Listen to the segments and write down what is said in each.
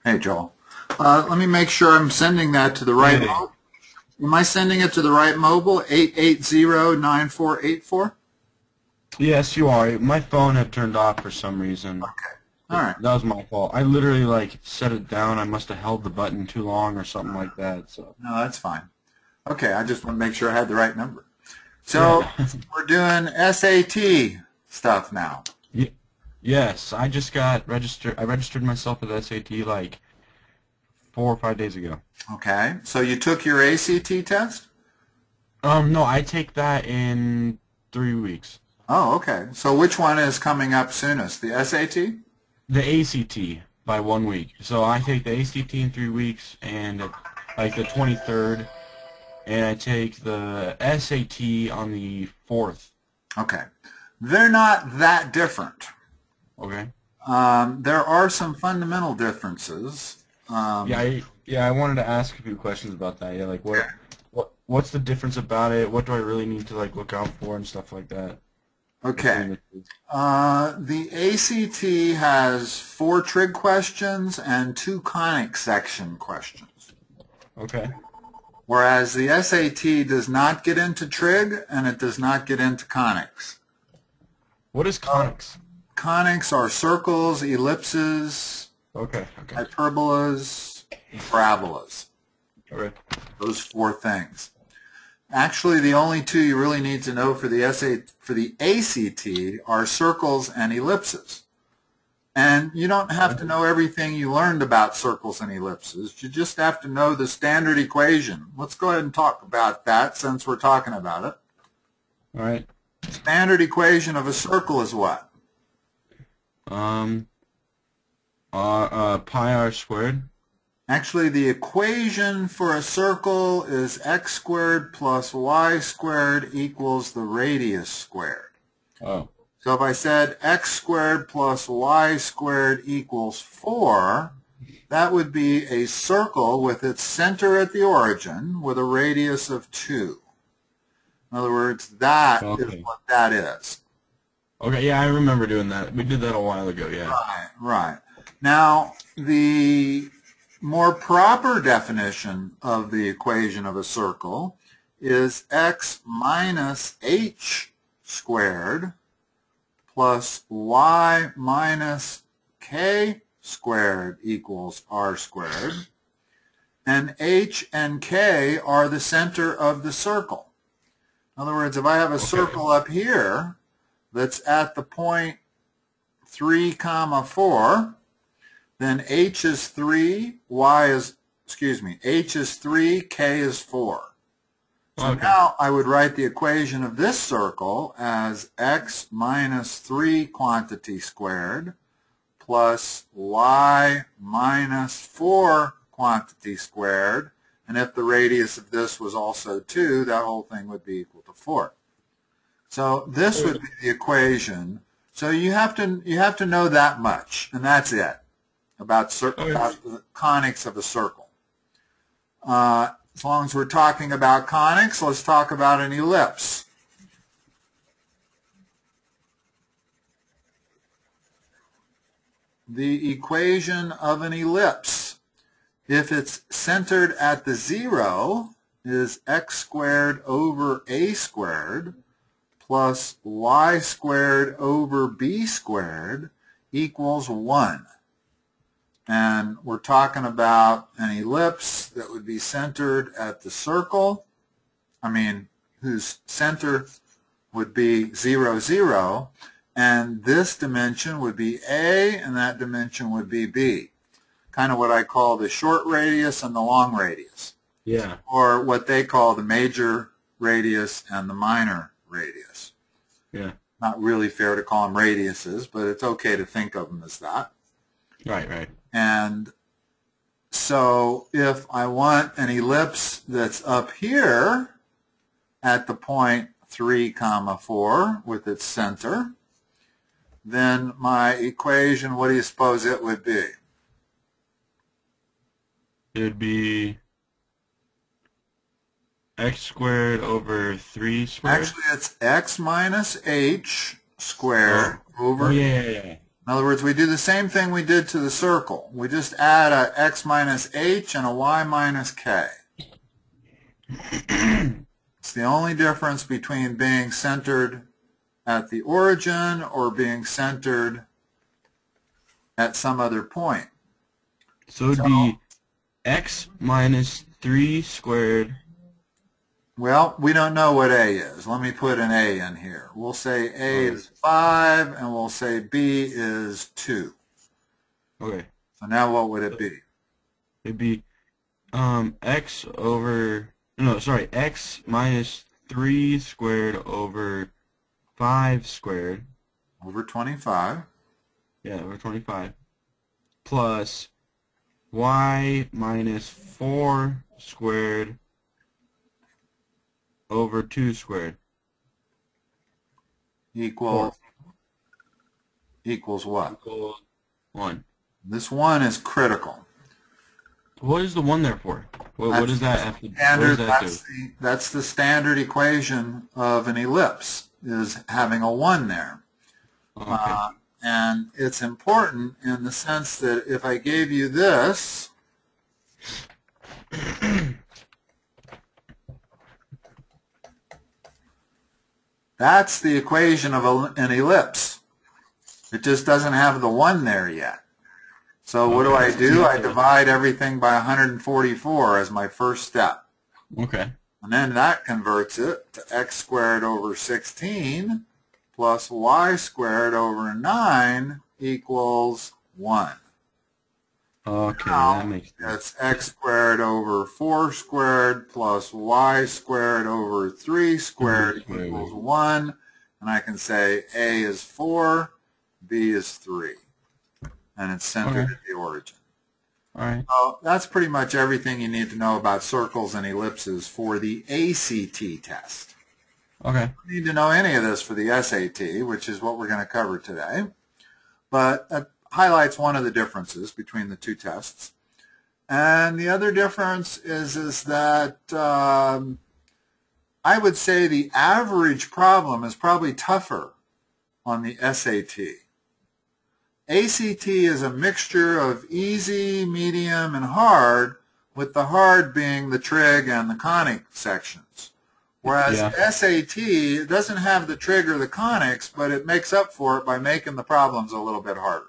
Hey, Joel. Let me make sure I'm sending that to the right mobile. Am I sending it to the right mobile, 880-9484? Yes, you are. My phone had turned off for some reason. Okay. All right. That was my fault. I literally set it down. I must have held the button too long or something like that. So No, that's fine. Okay, I just want to make sure I had the right number. So yeah. we're doing SAT stuff now. Yes, I just got registered. I registered myself with SAT like 4 or 5 days ago. Okay. So you took your ACT test? No, I take that in 3 weeks. Oh, okay. So which one is coming up soonest? The SAT? The ACT by 1 week. So I take the ACT in 3 weeks and like the 23rd, and I take the SAT on the 4th. Okay. They're not that different. Okay. There are some fundamental differences. I wanted to ask a few questions about that. Yeah, like what's the difference about it? What do I really need to look out for and stuff like that? Okay. The ACT has 4 trig questions and 2 conic section questions. Okay. Whereas the SAT does not get into trig and it does not get into conics. What is conics? Conics are circles, ellipses, Okay. hyperbolas, parabolas. Okay. Those 4 things. Actually, the only 2 you really need to know for the ACT are circles and ellipses. And you don't have to know everything you learned about circles and ellipses. You just have to know the standard equation. Let's go ahead and talk about that since we're talking about it. All right. Standard equation of a circle is what? Pi r squared. Actually, the equation for a circle is x squared plus y squared equals the radius squared. Oh. So if I said x squared plus y squared equals 4, that would be a circle with its center at the origin with a radius of 2. In other words, that is what that is. Okay, yeah, I remember doing that. We did that a while ago, yeah. Right. Now, the more proper definition of the equation of a circle is x minus h squared plus y minus k squared equals r squared. And h and k are the center of the circle. In other words, if I have a circle up here that's at the point 3, 4, then h is 3, h is 3, k is 4. So now I would write the equation of this circle as x minus 3 quantity squared plus y minus 4 quantity squared. And if the radius of this was also 2, that whole thing would be equal to 4. So this would be the equation. So you have to know that much, and that's it about the conics of a circle. As long as we're talking about conics, let's talk about an ellipse. The equation of an ellipse, if it's centered at the 0, is x squared over a squared plus y squared over b squared equals 1. And we're talking about an ellipse that would be centered at the circle, whose center would be 0, 0, and this dimension would be a, and that dimension would be b. Kind of what I call the short radius and the long radius. Yeah. Or what they call the major radius and the minor radius. Yeah. Not really fair to call them radiuses, but it's okay to think of them as that. Right. And so if I want an ellipse that's up here at the point 3, 4 with its center, then my equation, what do you suppose it would be? It would be x squared over 3 squared. Actually, it's x minus h squared over... Yeah. In other words, we do the same thing we did to the circle. We just add a x minus h and a y minus k. It's the only difference between being centered at the origin or being centered at some other point. So it would be x minus 3 squared. Well, we don't know what a is. Let me put an a in here. We'll say a is 5, and we'll say b is 2. Okay. So now what would it be? It'd be x minus 3 squared over 5 squared. Over 25. Yeah, over 25. Plus y minus 4 squared over 2 squared. Equals what? Equals 1. This 1 is critical. What is the 1 there for? What does that have to, Standard, what does that do? that's the standard equation of an ellipse, is having a 1 there. Okay. And it's important in the sense that if I gave you this, that's the equation of an ellipse. It just doesn't have the 1 there yet. So what do? I divide everything by 144 as my first step. Okay. And then that converts it to x squared over 16 plus y squared over 9 equals 1. Okay, Now, that makes sense. it's x squared over 4 squared plus y squared over 3 squared equals 1. And I can say a is 4, b is 3. And it's centered at the origin. All right. So that's pretty much everything you need to know about circles and ellipses for the ACT test. Okay. You don't need to know any of this for the SAT, which is what we're going to cover today. But it highlights one of the differences between the two tests. And the other difference is that I would say the average problem is probably tougher on the SAT. ACT is a mixture of easy, medium, and hard, with the hard being the trig and the conic sections. Whereas SAT doesn't have the trig or the conics, but it makes up for it by making the problems a little bit harder.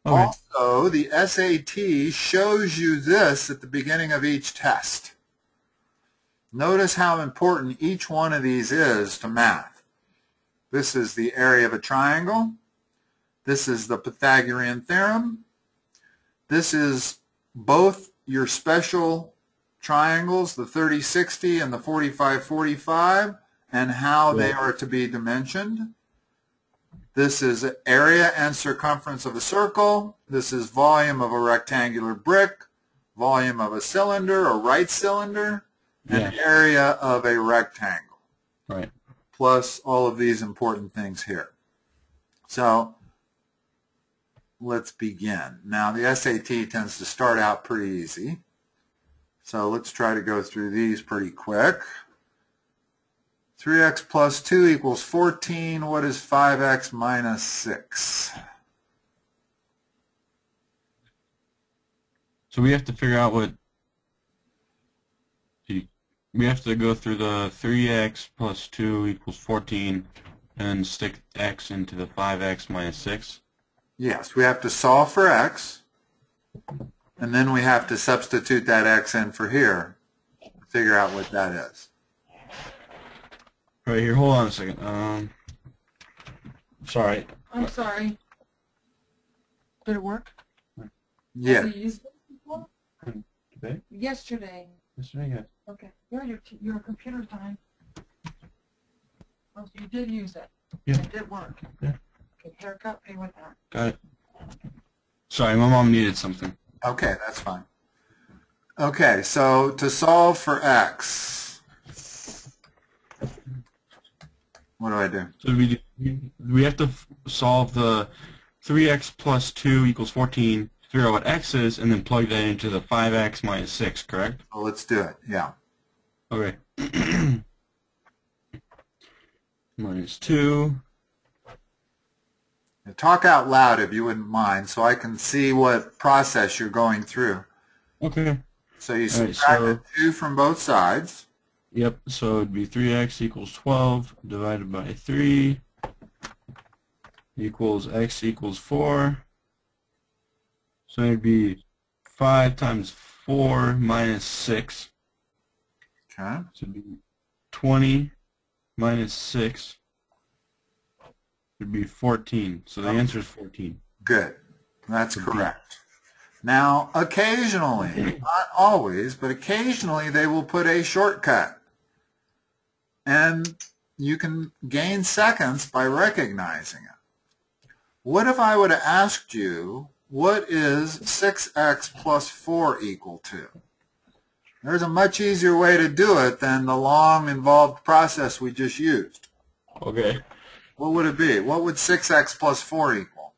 Okay. Also, the SAT shows you this at the beginning of each test. Notice how important each one of these is to math. This is the area of a triangle. This is the Pythagorean theorem. This is both your special triangles, the 30-60 and the 45-45, and how they are to be dimensioned. This is area and circumference of a circle. This is volume of a rectangular brick, volume of a cylinder, a right cylinder, and area of a rectangle. Right. Plus all of these important things here. So let's begin. Now the SAT tends to start out pretty easy. So let's try to go through these pretty quick. 3x plus 2 equals 14. What is 5x minus 6? So we have to figure out what... We have to go through the 3x plus 2 equals 14 and stick x into the 5x minus 6? Yes, we have to solve for x, and then we have to substitute that x in for here, figure out what that is. Right here, hold on a second. Sorry. I'm sorry. Did it work? Yeah. Have you used it before? Today? Yesterday. Yesterday, yes. Okay. Yeah, your computer time. Oh, so you did use it. Yeah. It did work. Yeah. Okay, haircut, pay with that. Got it. Sorry, my mom needed something. Okay, that's fine. Okay, so to solve for x, what do I do? So we have to solve the 3x plus 2 equals 14, figure out what x is, and then plug that into the 5x minus 6, correct? Well, let's do it, yeah. Okay. Minus 2. Talk out loud if you wouldn't mind, so I can see what process you're going through. Okay. So you All right, subtract so 2 from both sides. yep, so it'd be 3x equals 12 divided by 3 equals x equals 4. So it'd be 5 times 4 minus 6. Okay. So it'd be 20 minus 6 would be 14. So the answer is 14. Good. That's correct. Now, occasionally, not always, but occasionally they will put a shortcut. And you can gain seconds by recognizing it. What if I would have asked you, what is 6x plus 4 equal to? There's a much easier way to do it than the long, involved process we just used. Okay. What would it be? What would 6x plus 4 equal?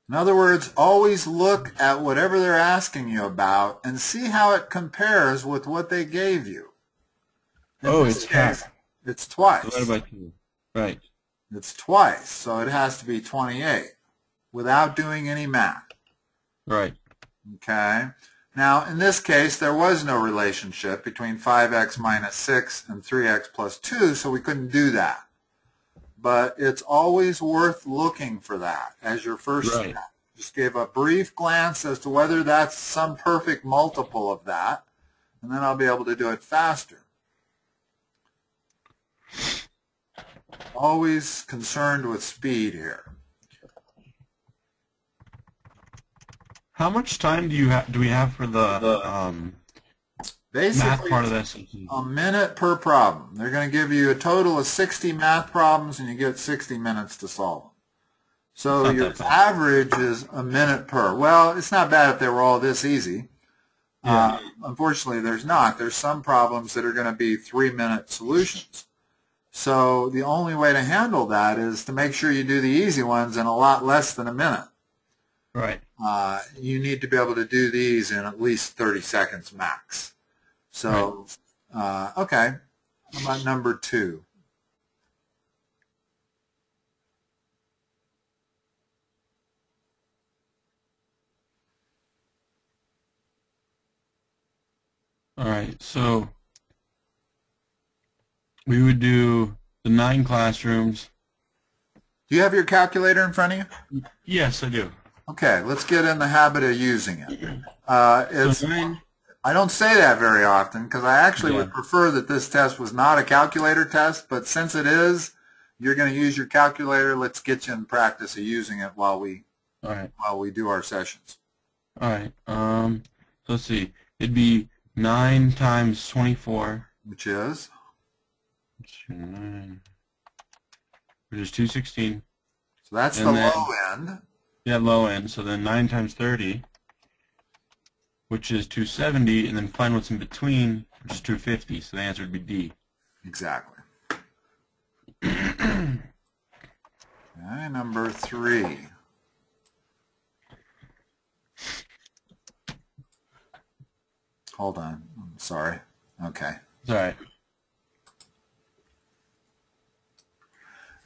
In other words, always look at whatever they're asking you about and see how it compares with what they gave you. Oh, it's half. It's twice. Divided by 2. Right. It's twice, so it has to be 28 without doing any math. Right. Okay. Now, in this case, there was no relationship between 5x minus 6 and 3x plus 2, so we couldn't do that. But it's always worth looking for that as your first step. Just give a brief glance as to whether that's some perfect multiple of that, and then I'll be able to do it faster. Always concerned with speed here. How much time do we have for the Basically, math part of this? a minute per problem. They're going to give you a total of 60 math problems, and you get 60 minutes to solve them. So your average is a minute per. Well, it's not bad if they were all this easy. Yeah. Unfortunately, there's not. There's some problems that are going to be 3-minute solutions. So the only way to handle that is to make sure you do the easy ones in a lot less than a minute. Right. You need to be able to do these in at least 30 seconds max. So, okay, how about number 2? All right, so we would do the 9 classrooms. Do you have your calculator in front of you? Yes, I do. Okay, let's get in the habit of using it. So 9. I don't say that very often because I actually would prefer that this test was not a calculator test, but since it is, you're going to use your calculator. Let's get you in practice of using it while we do our sessions. All right. So let's see. It'd be 9 times 24. Which is? 9, which is 216. So that's the low end. Yeah, low end. So then 9 times 30, which is 270, and then find what's in between, which is 250. So the answer would be D. Exactly. Okay, number 3. Hold on. I'm sorry. Okay. It's all right.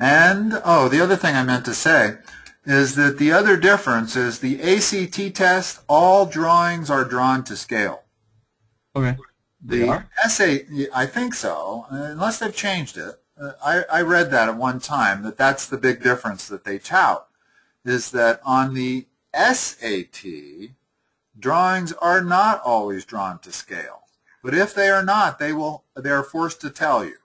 And, oh, the other thing I meant to say is that the other difference is the ACT test, all drawings are drawn to scale. Okay. The essay, I think so, unless they've changed it. I read that at one time, that's the big difference that they tout, is that on the SAT, drawings are not always drawn to scale. But if they are not, they are forced to tell you.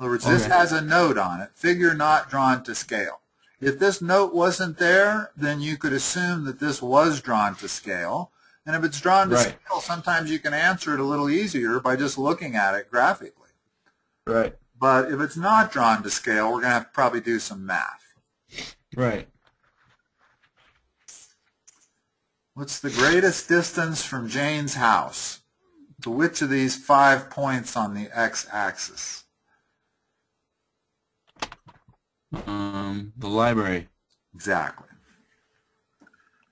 In other words, this has a note on it, figure not drawn to scale. If this note wasn't there, then you could assume that this was drawn to scale. And if it's drawn to scale, sometimes you can answer it a little easier by just looking at it graphically. Right. But if it's not drawn to scale, we're going to have to probably do some math. Right. What's the greatest distance from Jane's house to which of these 5 points on the x-axis? The library. Exactly.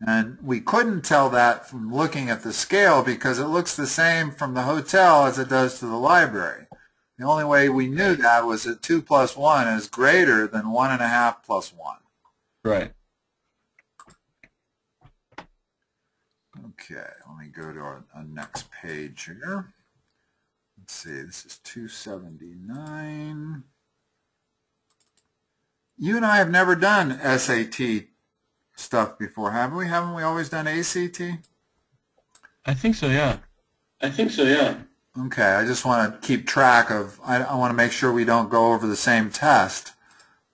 And we couldn't tell that from looking at the scale because it looks the same from the hotel as it does to the library. The only way we knew that was that 2 plus 1 is greater than 1.5 plus 1. Right. Okay, let me go to our next page here. Let's see, this is 279. You and I have never done SAT stuff before, have we? Haven't we always done ACT? I think so, yeah. I think so, yeah. Okay, I just want to keep track of, I want to make sure we don't go over the same test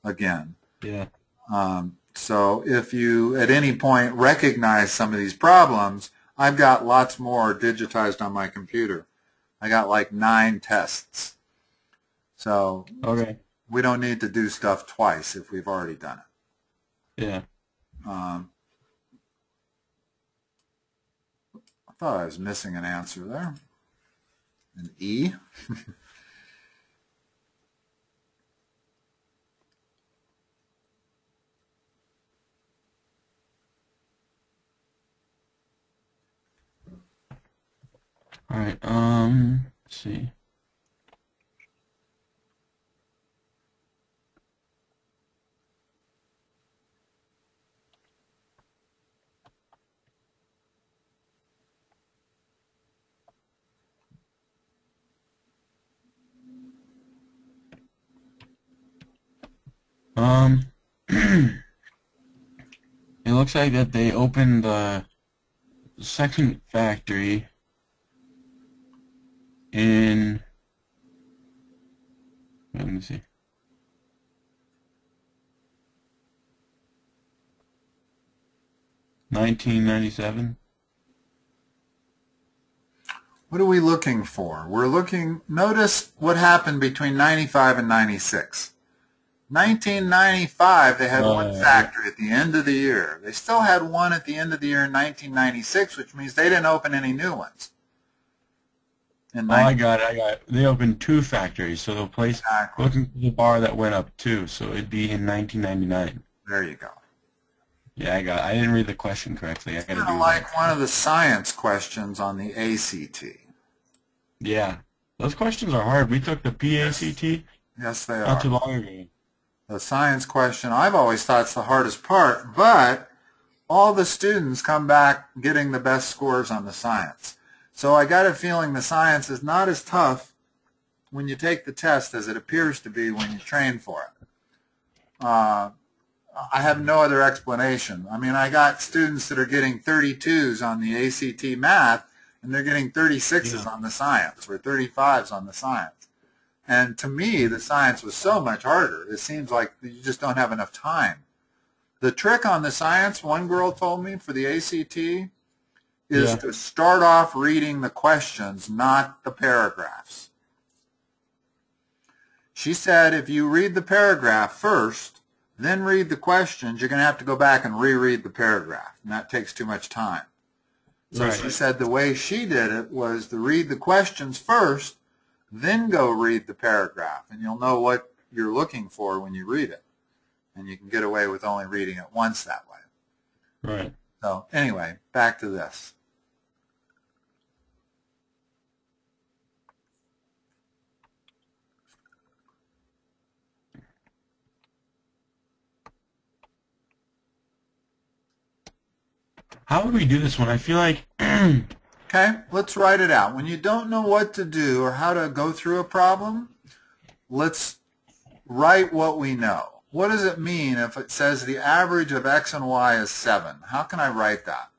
again. Yeah. So if you at any point recognize some of these problems, I've got lots more digitized on my computer. I got like 9 tests. So Okay. we don't need to do stuff twice if we've already done it. Yeah. I thought I was missing an answer there. An E. All right. Let's see. It looks like that they opened the second factory in, let me see, 1997. What are we looking for? We're looking, notice what happened between 95 and 96. 1995, they had one factory at the end of the year. They still had one at the end of the year in 1996, which means they didn't open any new ones. I got it. They opened 2 factories, so the place, Exactly. looking for the bar that went up 2, so it'd be in 1999. There you go. Yeah, I didn't read the question correctly. I gotta Kind do of that. like one of the science questions on the ACT. Yeah, those questions are hard. We took the PACT Yes, they not are. too long ago. The science question, I've always thought it's the hardest part, but all the students come back getting the best scores on the science. So I got a feeling the science is not as tough when you take the test as it appears to be when you train for it. I have no other explanation. I mean, I got students that are getting 32s on the ACT math, and they're getting 36s on the science, or 35s on the science. And to me, the science was so much harder. It seems like you just don't have enough time. The trick on the science, one girl told me, for the ACT, is to start off reading the questions, not the paragraphs. She said if you read the paragraph first, then read the questions, you're going to have to go back and reread the paragraph, and that takes too much time. So she said the way she did it was to read the questions first, then go read the paragraph, and you'll know what you're looking for when you read it. And you can get away with only reading it once that way. Right. So anyway, back to this. How would we do this one? I feel like Okay, let's write it out. When you don't know what to do or how to go through a problem, let's write what we know. What does it mean if it says the average of x and y is 7? How can I write that?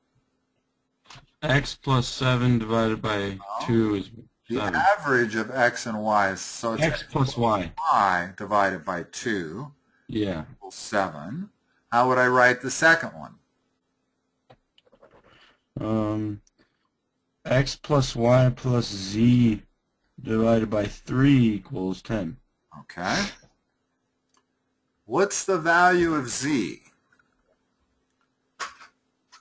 x plus 7 divided by 2 is 7. The average of x and y is, so it's X plus y. y divided by 2 Yeah. equals 7. How would I write the second one? X plus y plus z divided by 3 equals 10. Okay. What's the value of z?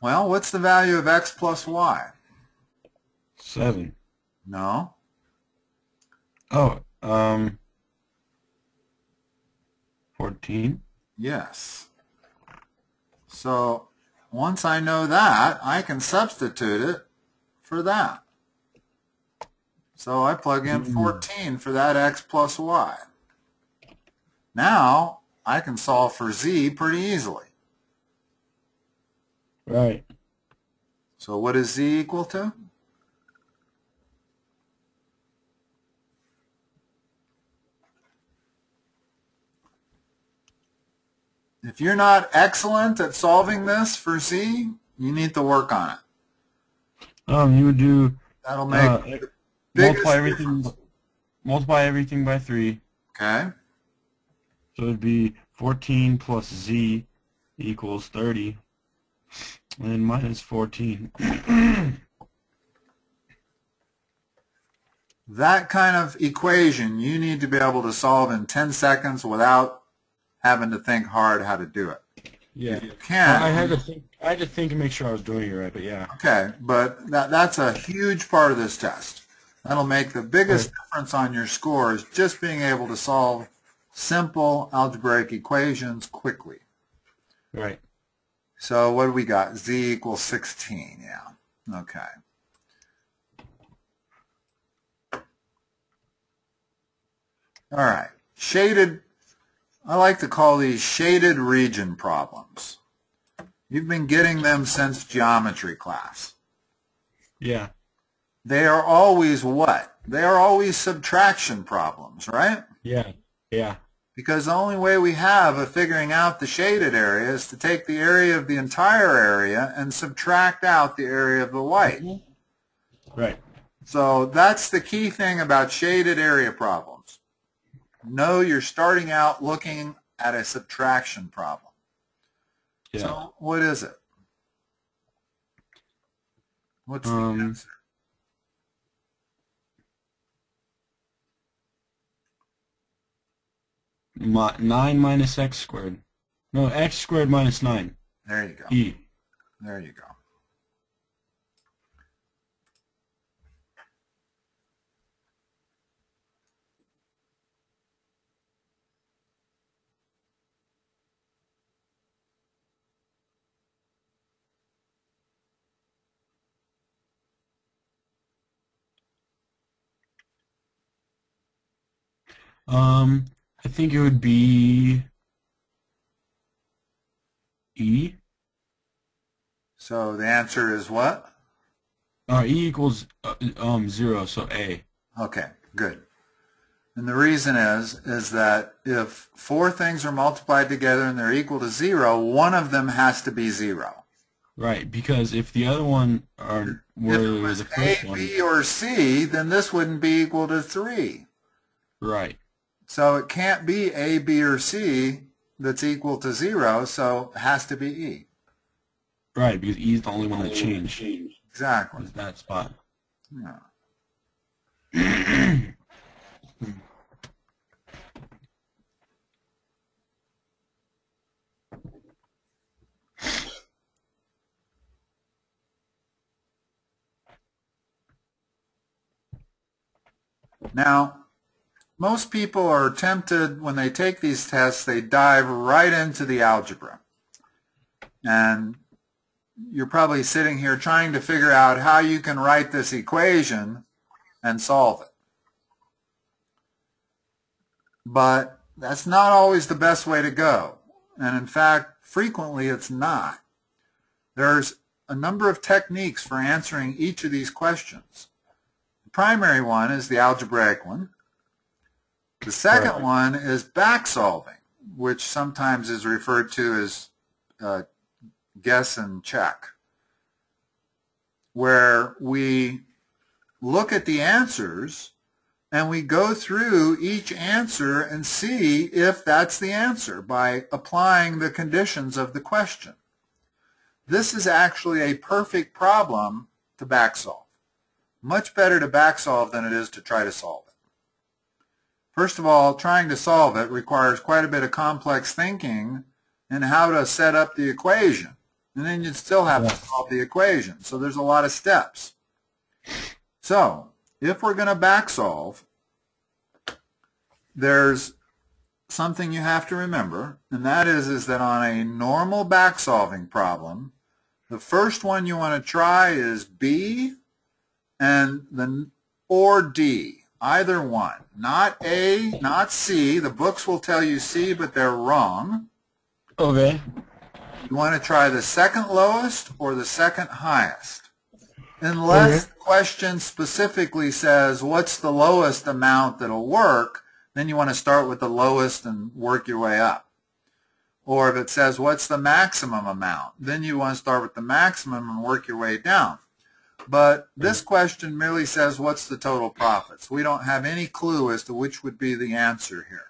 Well, what's the value of x plus y? 7. No. Oh, 14. Yes. So once I know that, I can substitute it for that. So I plug in 14 for that x plus y. Now I can solve for z pretty easily. Right. So what is z equal to? If you're not excellent at solving this for z, you need to work on it. You would do That'll make the biggest difference. Multiply everything by 3. Okay. So it'd be 14 plus z equals 30, and then minus 14. That kind of equation you need to be able to solve in 10 seconds without having to think hard how to do it. Yeah. If you can. I had to think and make sure I was doing it right, but yeah. Okay, but that's a huge part of this test. That'll make the biggest difference on your scores, just being able to solve simple algebraic equations quickly. Right. So what do we got? Z equals 16, yeah. Okay. All right. Shaded, I like to call these shaded region problems. You've been getting them since geometry class. Yeah. They are always what? They are always subtraction problems, right? Yeah. Yeah. Because the only way we have of figuring out the shaded area is to take the area of the entire area and subtract out the area of the white. Right. So that's the key thing about shaded area problems. Know you're starting out looking at a subtraction problem. Yeah. So what is it? What's the answer? Nine minus x squared. No, x squared minus 9. There you go. E. There you go. I think it would be E. So the answer is what? E equals 0, so A. Okay, good. And the reason is that if 4 things are multiplied together and they're equal to 0, one of them has to be 0. Right, because if the other one If it was the first A, one. B, or C, then this wouldn't be equal to 3. Right. So it can't be A, B, or C that's equal to 0, so it has to be E. Right, because E is the only one that changed. Exactly. Is that spot. Yeah. Now, most people are tempted, when they take these tests, they dive right into the algebra. And you're probably sitting here trying to figure out how you can write this equation and solve it. But that's not always the best way to go. And in fact, frequently it's not. There's a number of techniques for answering each of these questions. The primary one is the algebraic one. The second one is back solving, which sometimes is referred to as guess and check, where we look at the answers and we go through each answer and see if that's the answer by applying the conditions of the question. This is actually a perfect problem to back solve. Much better to back solve than it is to try to solve it. First of all, trying to solve it requires quite a bit of complex thinking in how to set up the equation. And then you'd still have to solve the equation. So there's a lot of steps. So if we're going to back solve, there's something you have to remember, and that is that on a normal back solving problem, the first one you want to try is B, and the or D, either one. Not A, not C. The books will tell you C, but they're wrong. Okay. You want to try the second lowest or the second highest. Unless the question specifically says, what's the lowest amount that'll work, then you want to start with the lowest and work your way up. Or if it says, what's the maximum amount, then you want to start with the maximum and work your way down. But this question merely says, what's the total profits? We don't have any clue as to which would be the answer here.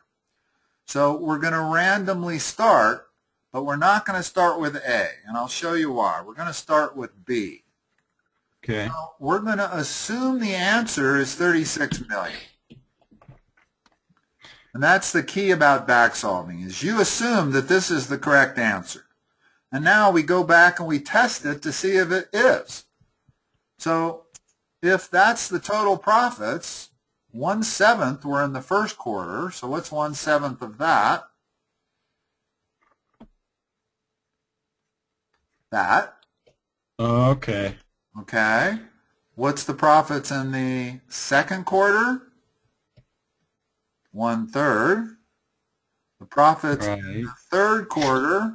So we're going to randomly start, but we're not going to start with A, and I'll show you why. We're going to start with B. Okay. So we're going to assume the answer is 36 million. And that's the key about back solving, is you assume that this is the correct answer. And now we go back and we test it to see if it is. So if that's the total profits, 1/7 were in the first quarter. So what's 1/7 of that? That. Okay. Okay. What's the profits in the second quarter? 1/3. The profits in the third quarter?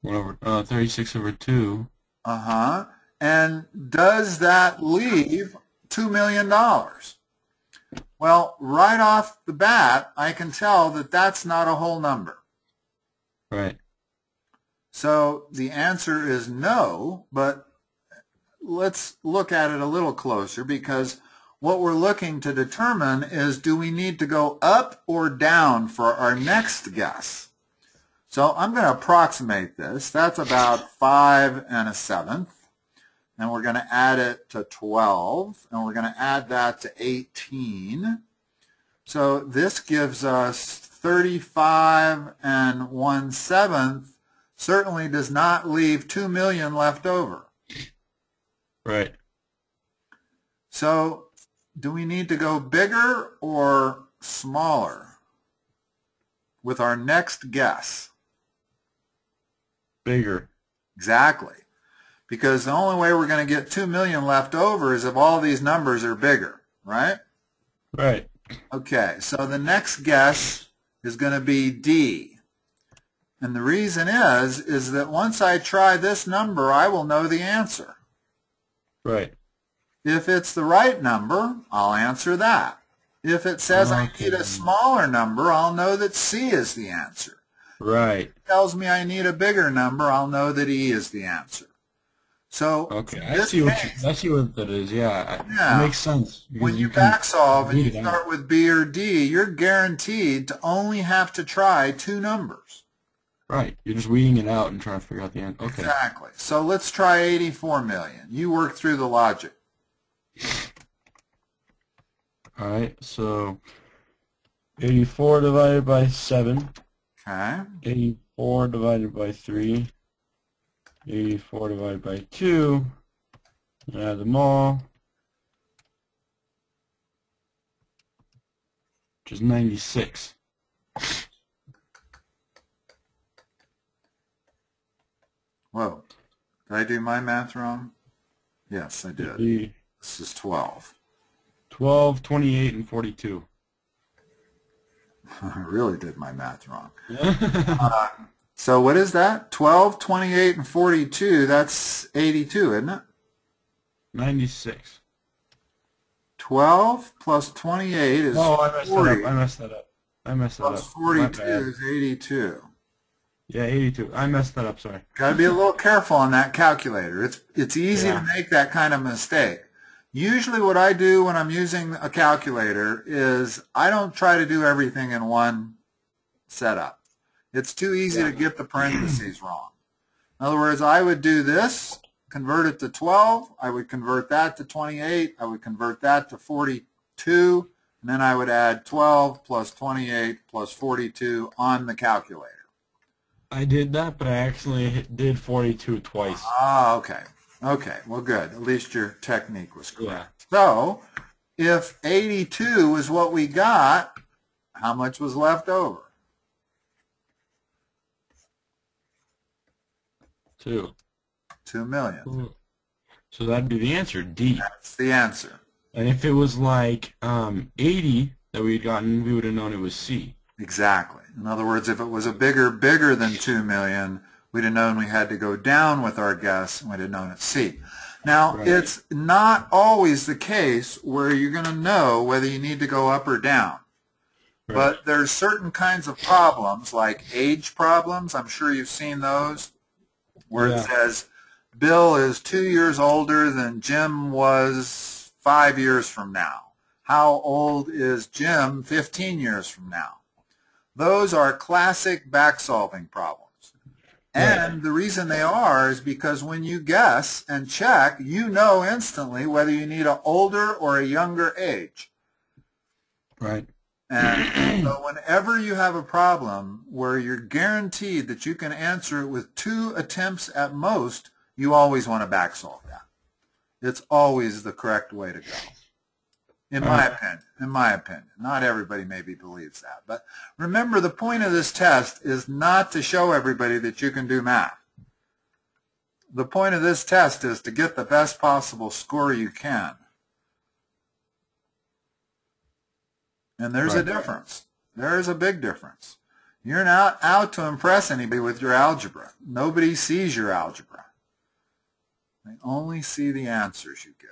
36 over 2. Uh-huh. And does that leave $2 million? Well, right off the bat, I can tell that that's not a whole number. Right. So the answer is no, but let's look at it a little closer, because what we're looking to determine is, do we need to go up or down for our next guess? So I'm going to approximate this. That's about 5 1/7. And we're going to add it to 12, and we're going to add that to 18. So this gives us 35 1/7. Certainly does not leave 2 million left over. Right. So do we need to go bigger or smaller with our next guess? Bigger. Exactly. Because the only way we're going to get 2 million left over is if all these numbers are bigger, right? Right. Okay, so the next guess is going to be D. And the reason is that once I try this number, I will know the answer. Right. If it's the right number, I'll answer that. If it says I need a smaller number, I'll know that C is the answer. Right. If it tells me I need a bigger number, I'll know that E is the answer. So okay, I see what that is. Yeah, yeah, it makes sense. When you back solve and you start with B or D, you're guaranteed to only have to try 2 numbers. Right. You're just weeding it out and trying to figure out the answer. Okay. Exactly. So let's try 84 million. You work through the logic. All right. So 84 divided by 7. Okay. 84 divided by 3. 84 divided by 2, add them all, which is 96. Whoa. Did I do my math wrong? Yes, I did. This is 12. 12, 28, and 42. I really did my math wrong. So what is that? 12, 28, and 42. That's 82, isn't it? 96. 12 plus 28 is 40. I messed that up. Plus 42 is 82. Yeah, 82. I messed that up, sorry. Got to be a little careful on that calculator. It's easy to make that kind of mistake. Usually what I do when I'm using a calculator is I don't try to do everything in one setup. It's too easy to get the parentheses wrong. In other words, I would do this, convert it to 12, I would convert that to 28, I would convert that to 42, and then I would add 12 plus 28 plus 42 on the calculator. I did that, but I actually did 42 twice. Ah, okay. Okay, well good. At least your technique was correct. Yeah. So, if 82 is what we got, how much was left over? 2. 2 million. So that'd be the answer, D. That's the answer. And if it was like 80 that we had gotten, we would have known it was C. Exactly. In other words, if it was a bigger than 2 million, we'd have known we had to go down with our guess, and we'd have known it's C. Now, Right. it's not always the case where you're going to know whether you need to go up or down. Right. But there's certain kinds of problems, like age problems. I'm sure you've seen those, where it says Bill is 2 years older than Jim was 5 years from now. How old is Jim 15 years from now? Those are classic back-solving problems. And the reason they are is because when you guess and check, you know instantly whether you need an older or a younger age. Right. And so whenever you have a problem where you're guaranteed that you can answer it with 2 attempts at most, you always want to back solve that. It's always the correct way to go. In my opinion. Not everybody maybe believes that. But remember, the point of this test is not to show everybody that you can do math. The point of this test is to get the best possible score you can. And there's a difference. There's a big difference. You're not out to impress anybody with your algebra. Nobody sees your algebra. They only see the answers you give.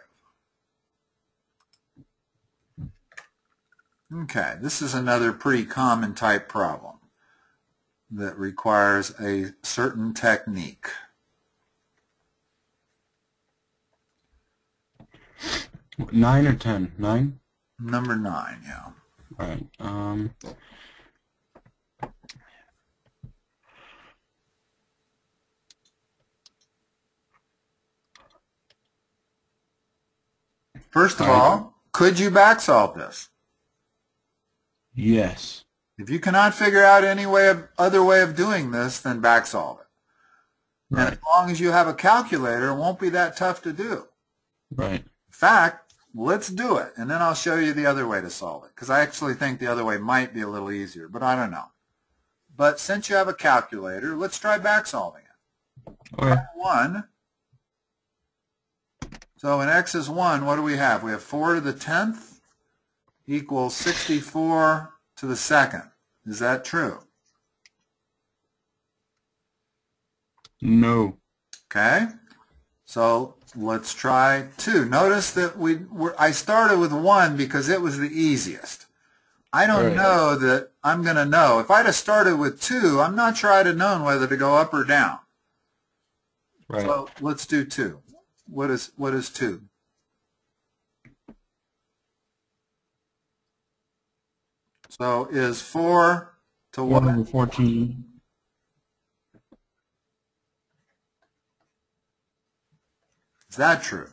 Okay, this is another pretty common type problem that requires a certain technique. Nine or 10? 9? Number 9, yeah. All right. First of all, could you back solve this? Yes. If you cannot figure out any other way of doing this, then back solve it. Right. And as long as you have a calculator, it won't be that tough to do. Right. In fact, let's do it, and then I'll show you the other way to solve it, because I actually think the other way might be a little easier, but I don't know. But since you have a calculator, let's try back solving it. Okay. 1. So when x is 1, what do we have? We have 4 to the 10th equals 64 to the 2nd. Is that true? No. Okay. So let's try 2. Notice that I started with 1 because it was the easiest. I don't know that I'm going to know. If I'd have started with 2, I'm not sure I'd have known whether to go up or down. Right. So let's do 2. What is 2? So is 4 to what? 14. Is that true?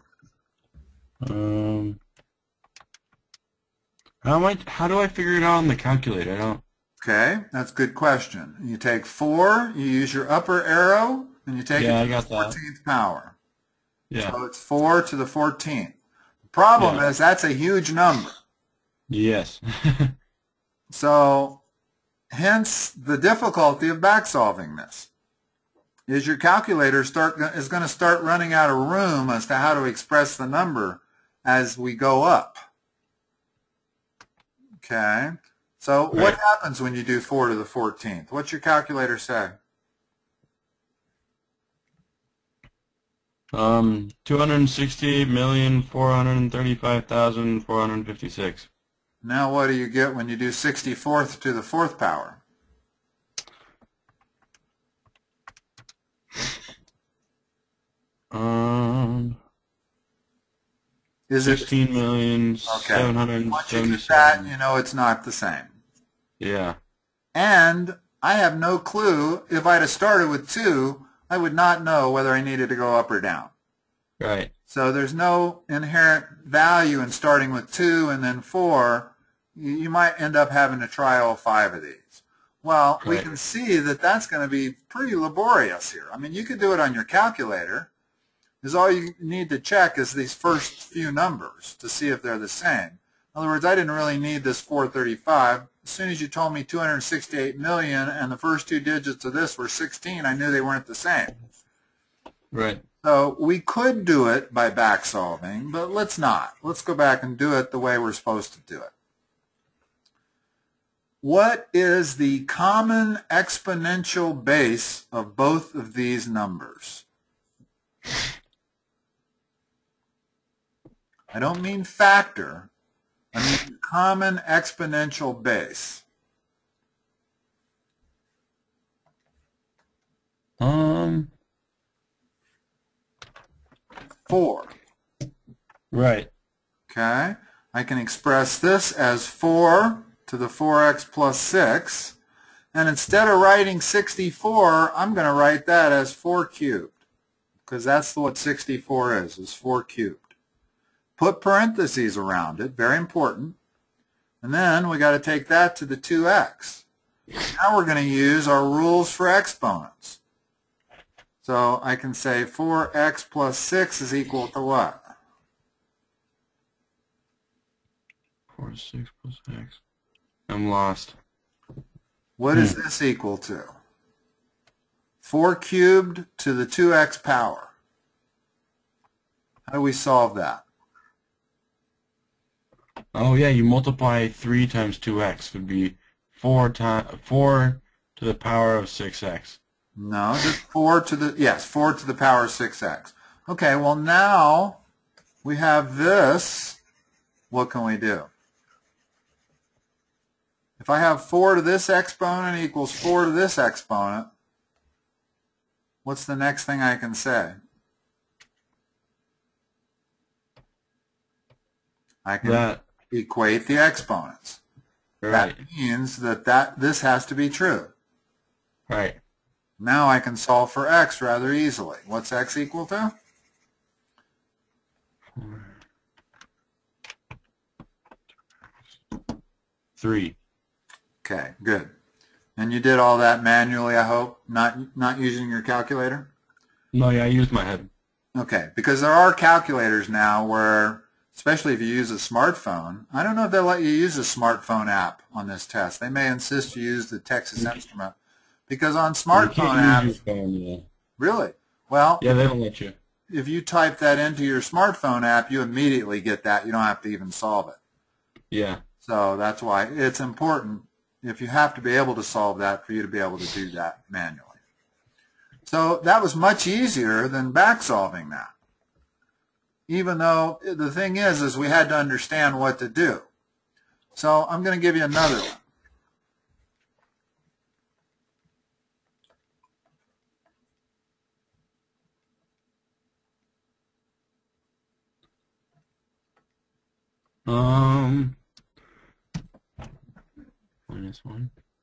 How do I figure it out on the calculator? I don't. Okay, that's a good question. You take 4, you use your upper arrow, and you take it to the 14th power. Yeah. So it's 4 to the 14th. The problem is that's a huge number. Yes. So hence the difficulty of back solving this. Is your calculator is going to start running out of room as to how to express the number as we go up. Okay, so what happens when you do 4 to the 14th? What's your calculator say? 268,435,456. Now what do you get when you do 64th to the 4th power? Is it 16,777,000. Once you get that, you know it's not the same. Yeah. And I have no clue. If I'd have started with 2, I would not know whether I needed to go up or down. Right. So there's no inherent value in starting with 2 and then 4. You might end up having to try all 5 of these. Well, we can see that that's going to be pretty laborious here. I mean, you could do it on your calculator, because all you need to check is these first few numbers to see if they're the same. In other words, I didn't really need this 435. As soon as you told me 268 million and the first 2 digits of this were 16, I knew they weren't the same. Right. So we could do it by back solving, but let's not. Let's go back and do it the way we're supposed to do it. What is the common exponential base of both of these numbers? I don't mean factor. I mean common exponential base. 4. Right. Okay? I can express this as 4 to the 4x plus 6. And instead of writing 64, I'm going to write that as 4 cubed. Because that's what 64 is 4 cubed. Put parentheses around it, very important. And then we got to take that to the 2x. Now we're going to use our rules for exponents. So I can say 4x plus 6 is equal to what? 4, 6 plus x. I'm lost. What is this equal to? 4 cubed to the 2x power. How do we solve that? Oh yeah, you multiply 3 times 2x would be 4 to the power of 6x. No, just 4 to the power of 6x. Okay, well now we have this. What can we do? If I have 4 to this exponent equals 4 to this exponent, what's the next thing I can say? I can equate the exponents. Right. That means that this has to be true. Right. Now I can solve for x rather easily. What's x equal to? 3. Okay, good. And you did all that manually, I hope, not using your calculator? No, yeah, I used my head. Okay, because there are calculators now where, especially if you use a smartphone, I don't know if they'll let you use a smartphone app on this test. They may insist you use the Texas Instrument. Because on smartphone apps, use your phone, yeah. Really? Well, yeah, they don't let you. If you type that into your smartphone app, you immediately get that. You don't have to even solve it. Yeah. So that's why it's important, if you have to be able to solve that, for you to be able to do that manually. So that was much easier than back solving that. Even though the thing is we had to understand what to do. So I'm going to give you another one. -1.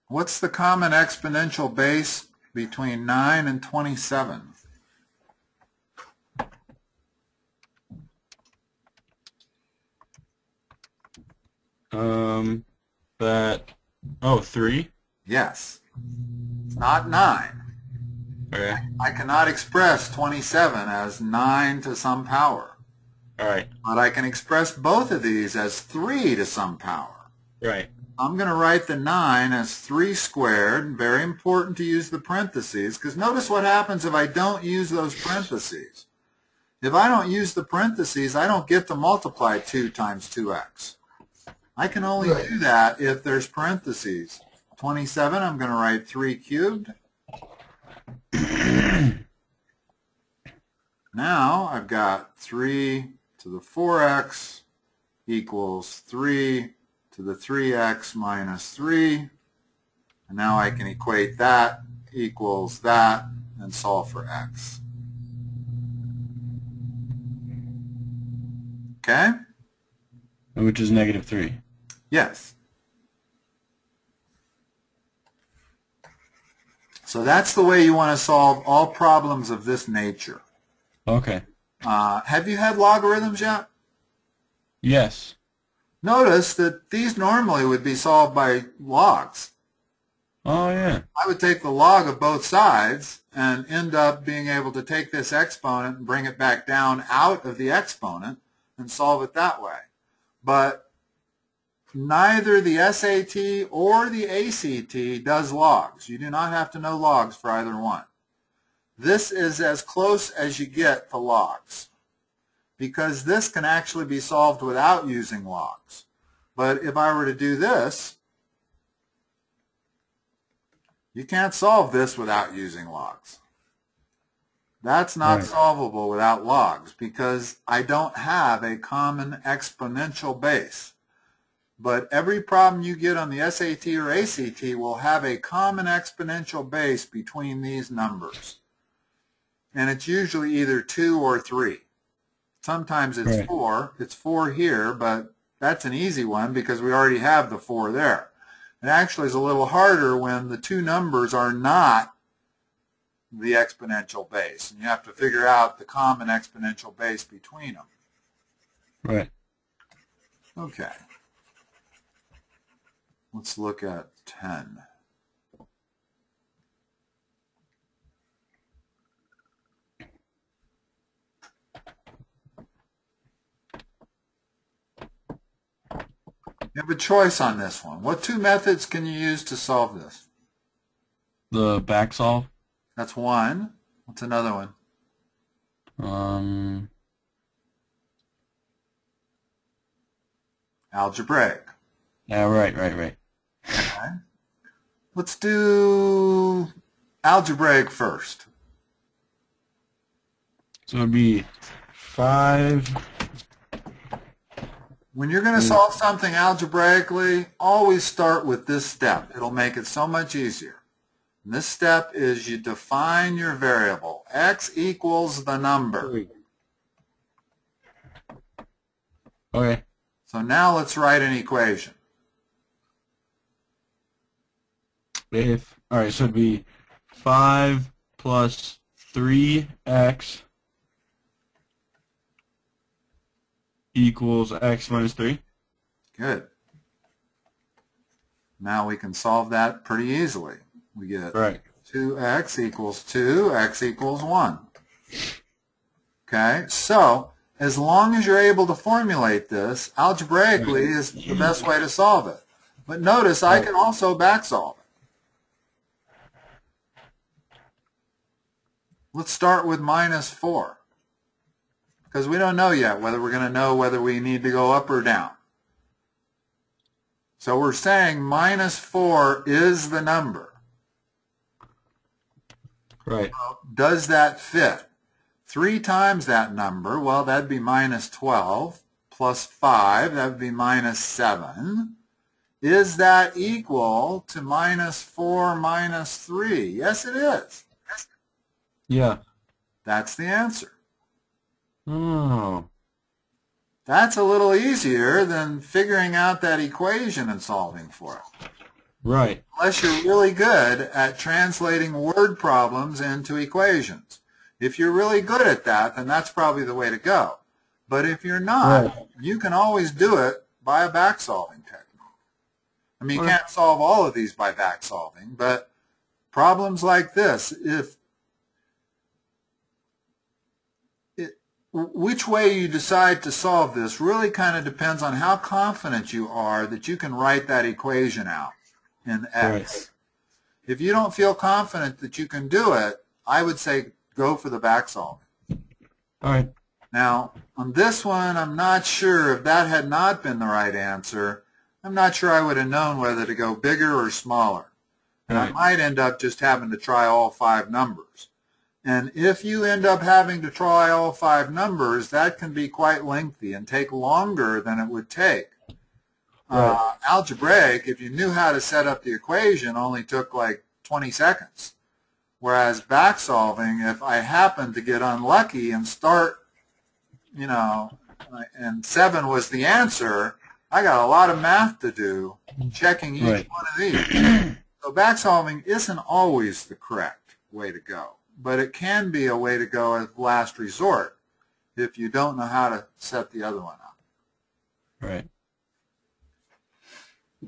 What's the common exponential base between 9 and 27? That, 3? Yes. It's not 9. Okay. I cannot express 27 as 9 to some power. All right. But I can express both of these as 3 to some power. Right. I'm going to write the 9 as 3 squared. Very important to use the parentheses, because notice what happens if I don't use those parentheses. If I don't use the parentheses, I don't get to multiply 2 times 2x. I can only do that if there's parentheses. 27, I'm going to write 3 cubed. Now I've got 3 to the 4x equals 3 to the 3x minus 3. And now I can equate that equals that and solve for x. Okay? Which is -3. Yes. So that's the way you want to solve all problems of this nature. Okay. Have you had logarithms yet? Yes. Notice that these normally would be solved by logs. Oh, yeah. I would take the log of both sides and end up being able to take this exponent and bring it back down out of the exponent and solve it that way. But neither the SAT or the ACT does logs. You do not have to know logs for either one. this is as close as you get to logs, because this can actually be solved without using logs. But if I were to do this, you can't solve this without using logs. That's not solvable without logs because I don't have a common exponential base. But every problem you get on the SAT or ACT will have a common exponential base between these numbers. And it's usually either 2 or 3. Sometimes it's 4. It's 4 here, but that's an easy one because we already have the 4 there. It actually is a little harder when the two numbers are not the exponential base, and you have to figure out the common exponential base between them. Right. Okay. Let's look at 10. You have a choice on this one. What two methods can you use to solve this? The back solve. That's one. What's another one? Algebraic. Yeah, right. Okay. Let's do algebraic first. So it would be 5. When you're going to solve something algebraically, always start with this step. It'll make it so much easier. And this step is you define your variable. X equals the number. Okay. So now let's write an equation. All right, so it'd be 5 plus 3x equals x minus 3. Good. Now we can solve that pretty easily. We get 2x equals 2, x equals 1. Okay, so as long as you're able to formulate this, algebraically is the best way to solve it. But notice I can also back solve it. Let's start with minus 4, because we don't know yet whether we're going to know whether we need to go up or down. So we're saying minus 4 is the number. Right. Well, does that fit? 3 times that number, well, that'd be minus 12, plus 5, that would be minus 7. Is that equal to minus 4 minus 3? Yes, it is. Yeah. That's the answer. Oh. That's a little easier than figuring out that equation and solving for it. Right. Unless you're really good at translating word problems into equations. If you're really good at that, then that's probably the way to go. But if you're not, you can always do it by a back-solving technique. I mean, you can't solve all of these by back-solving, but problems like this, which way you decide to solve this really kind of depends on how confident you are that you can write that equation out in X. Right. If you don't feel confident that you can do it, I would say go for the back solving. All right. Now, on this one, I'm not sure if that had not been the right answer. I'm not sure I would have known whether to go bigger or smaller. And I might end up just having to try all 5 numbers. And if you end up having to try all 5 numbers, that can be quite lengthy and take longer than it would take. Algebraic, if you knew how to set up the equation, only took like 20 seconds. Whereas back solving, if I happen to get unlucky and start, you know, and 7 was the answer, I got a lot of math to do checking each one of these. So back solving isn't always the correct way to go. But it can be a way to go as last resort if you don't know how to set the other one up. Right.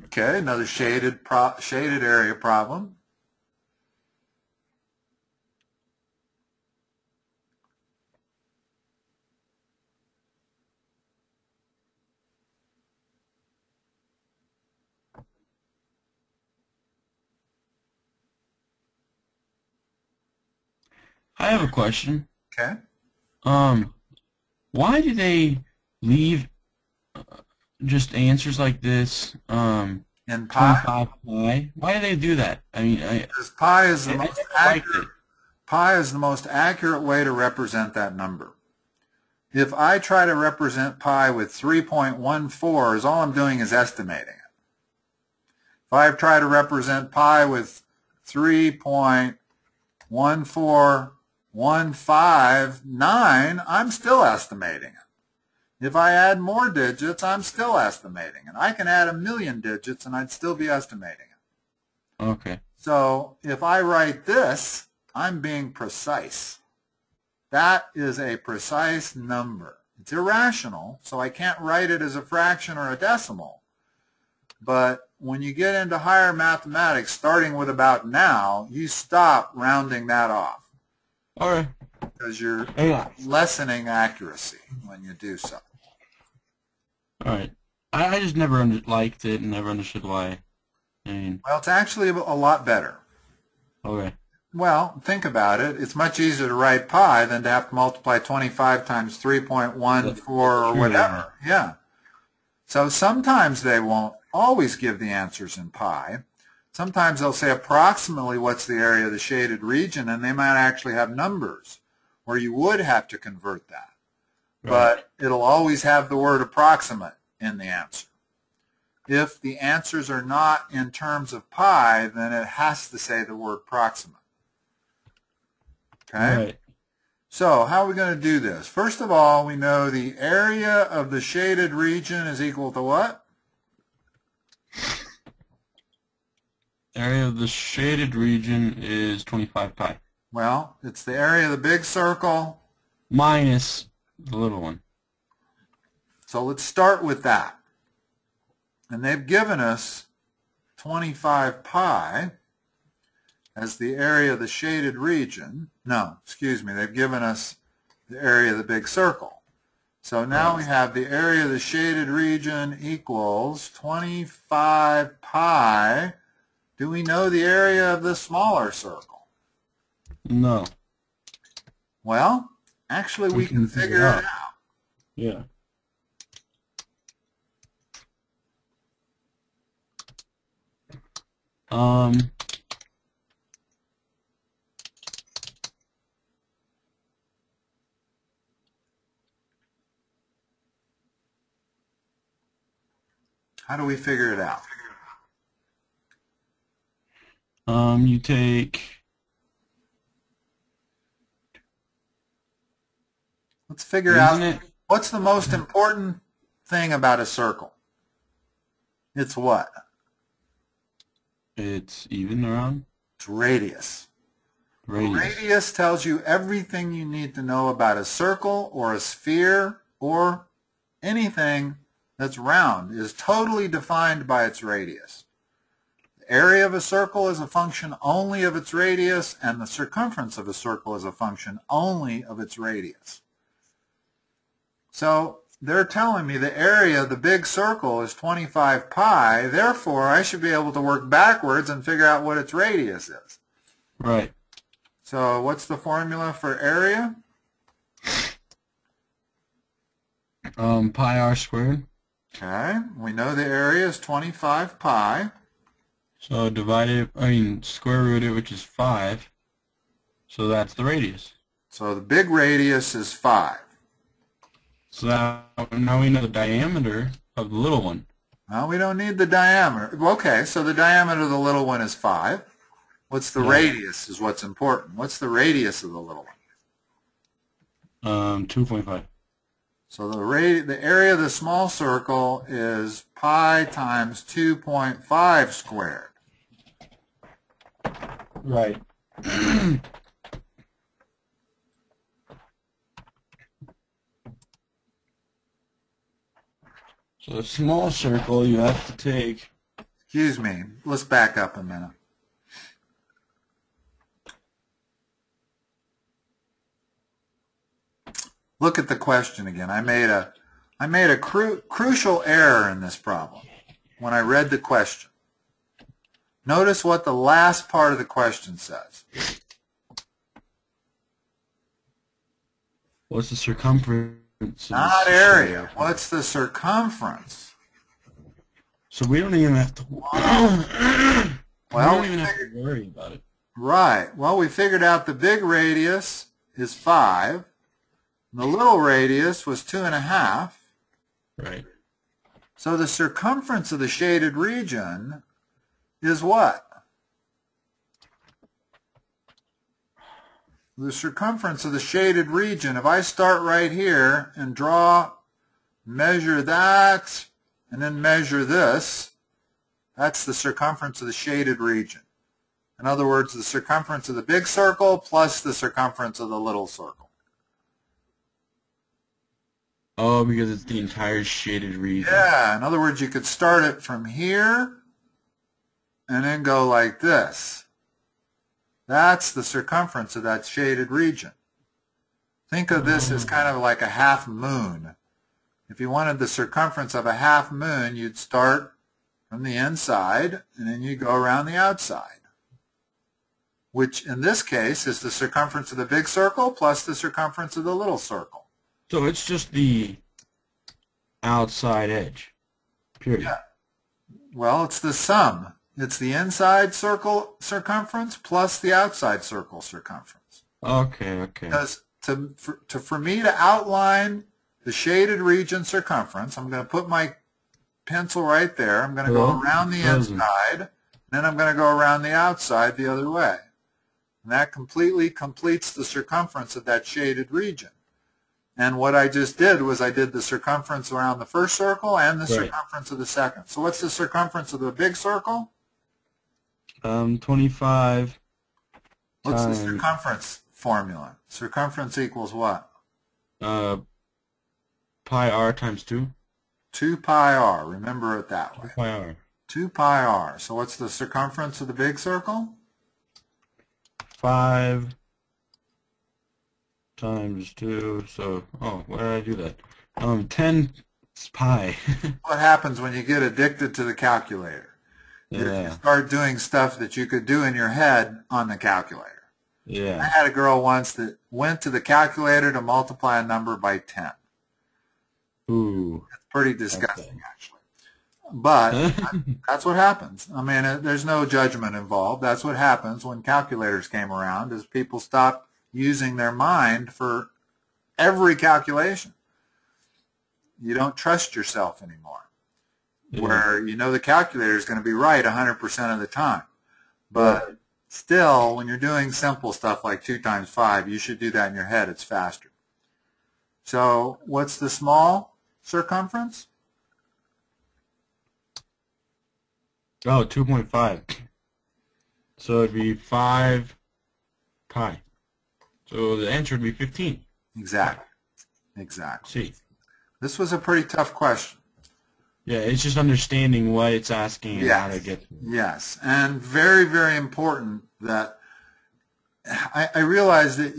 Okay, another shaded area problem. I have a question. Okay. Why do they leave just answers like this? In pi, 25 pi. Why do they do that? I mean, because pi is the I most never liked accurate. it. Pi is the most accurate way to represent that number. If I try to represent pi with 3.14, all I'm doing is estimating it. If I try to represent pi with 3.14159, I'm still estimating it. If I add more digits, I'm still estimating it. I can add 1,000,000 digits and I'd still be estimating it. Okay. So if I write this, I'm being precise. That is a precise number. It's irrational, so I can't write it as a fraction or a decimal. But when you get into higher mathematics, starting with about now, you stop rounding that off. All right. Because you're Yeah. lessening accuracy when you do so. All right. I just never liked it and never understood why. I mean, Well, it's actually a lot better. okay. Well, think about it. It's much easier to write pi than to have to multiply 25 times 3.14 or whatever. Yeah. So sometimes they won't always give the answers in pi. Sometimes they'll say approximately what's the area of the shaded region, and they might actually have numbers where you would have to convert that. Right. But it'll always have the word approximate in the answer. If the answers are not in terms of pi, then it has to say the word proximate. Okay? Right. So how are we going to do this? First of all, we know the area of the shaded region is equal to what? Area of the shaded region is 25 pi. Well, it's the area of the big circle. Minus the little one. So let's start with that. And they've given us 25 pi as the area of the shaded region. No, excuse me, they've given us the area of the big circle. So now we have the area of the shaded region equals 25 pi. Do we know the area of the smaller circle? No. Well, actually we can figure it out. Yeah. How do we figure it out? You take. Let's figure out what's the most important thing about a circle. It's what? It's even around? It's radius. Radius. Radius tells you everything you need to know about a circle or a sphere or anything that's round is totally defined by its radius. The area of a circle is a function only of its radius, and the circumference of a circle is a function only of its radius. So they're telling me the area of the big circle is 25 pi, therefore I should be able to work backwards and figure out what its radius is. Right. So what's the formula for area? Pi r squared. Okay, we know the area is 25 pi. So square root it, which is 5. So that's the radius. So the big radius is 5. So now we know the diameter of the little one. Well, we don't need the diameter. Okay, so the diameter of the little one is 5. What's the radius is what's important. What's the radius of the little one? 2.5. So the area of the small circle is pi times 2.5 squared. Right. So a small circle, you have to take. Excuse me. Let's back up a minute. Look at the question again. I made a crucial error in this problem when I read the question. Notice what the last part of the question says. What's the circumference of Not the area. sphere? What's the circumference? So we don't even have to. We Well, don't even have to worry about it. right. Well, we figured out the big radius is 5. The little radius was 2.5. Right. So the circumference of the shaded region is what? The circumference of the shaded region, if I start right here and measure that, and then measure this, that's the circumference of the shaded region. In other words, the circumference of the big circle plus the circumference of the little circle. Oh, because it's the entire shaded region. Yeah, in other words, you could start it from here and then go like this. That's the circumference of that shaded region. Think of this as kind of like a half moon. If you wanted the circumference of a half moon, you'd start from the inside and then you go around the outside, which in this case is the circumference of the big circle plus the circumference of the little circle. So it's just the outside edge, period. Yeah. Well, it's the sum. It's the inside circle circumference plus the outside circle circumference. Okay, okay. Because for me to outline the shaded region circumference, I'm going to put my pencil right there. I'm going to go around the inside, then I'm going to go around the outside the other way. And that completely completes the circumference of that shaded region. And what I just did was I did the circumference around the first circle and the circumference of the second. So what's the circumference of the big circle? 25 What's the times circumference formula? Circumference equals what? pi r times 2. 2 pi r. Remember it that 2 way. pi r. 2 pi r. So what's the circumference of the big circle? 5 times 2. So, oh, why did I do that? 10 pi. What happens when you get addicted to the calculator? You Yeah. start doing stuff that you could do in your head on the calculator. I Yeah. had a girl once that went to the calculator to multiply a number by 10. Ooh. It's pretty disgusting, actually. But that's what happens. I mean, there's no judgment involved. That's what happens when calculators came around, is people stopped using their mind for every calculation. You don't trust yourself anymore. Yeah. Where you know the calculator is going to be right 100% of the time. But still, when you're doing simple stuff like 2 times 5, you should do that in your head. It's faster. So what's the small circumference? Oh, 2.5. So it'd be 5 pi. So the answer would be 15. Exactly. Exactly. See. This was a pretty tough question. Yeah, it's just understanding what it's asking and how to get to it. Yes, and very, very important that I realize that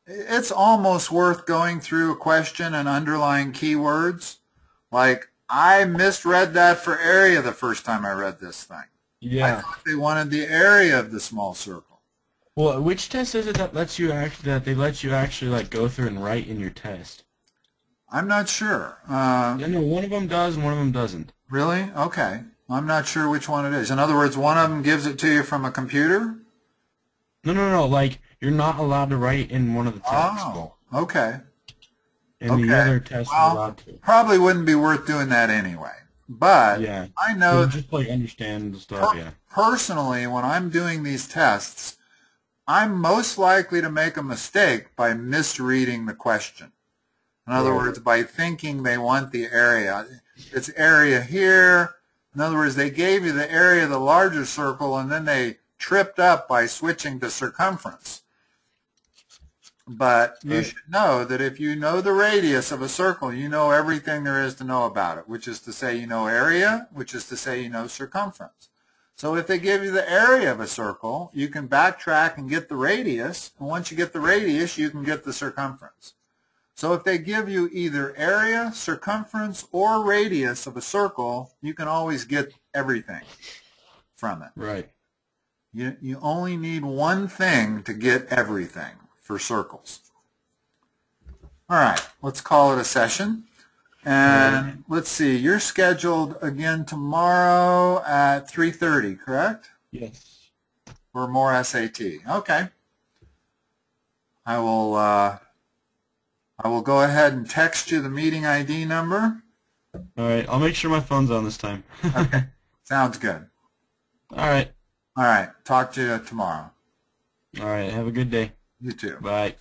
it's almost worth going through a question and underlying keywords. Like, I misread that for area the first time I read this thing. Yeah. I thought they wanted the area of the small circle. Well, which test is it that lets you they let you actually like go through and write in your test? I'm not sure. Yeah, no, one of them does and one of them doesn't. Really? Okay. I'm not sure which one it is. In other words, one of them gives it to you from a computer? No. Like, you're not allowed to write in one of the tests. Oh, okay. And the other test is allowed to. Probably wouldn't be worth doing that anyway. But Yeah. I know just like understand the stuff, yeah. Personally, when I'm doing these tests, I'm most likely to make a mistake by misreading the question. In other words, by thinking they want the area. It's area here. In other words, they gave you the area of the larger circle, and then they tripped up by switching to circumference. But you should know that if you know the radius of a circle, you know everything there is to know about it, which is to say you know area, which is to say you know circumference. So if they give you the area of a circle, you can backtrack and get the radius, and once you get the radius, you can get the circumference. So if they give you either area, circumference, or radius of a circle, you can always get everything from it. Right. You only need one thing to get everything for circles. All right, let's call it a session. And let's see, you're scheduled again tomorrow at 3:30, correct? Yes. For more SAT. Okay. I will go ahead and text you the meeting ID number. All right. I'll make sure my phone's on this time. Okay. Sounds good. All right. All right. Talk to you tomorrow. All right. Have a good day. You too. Bye.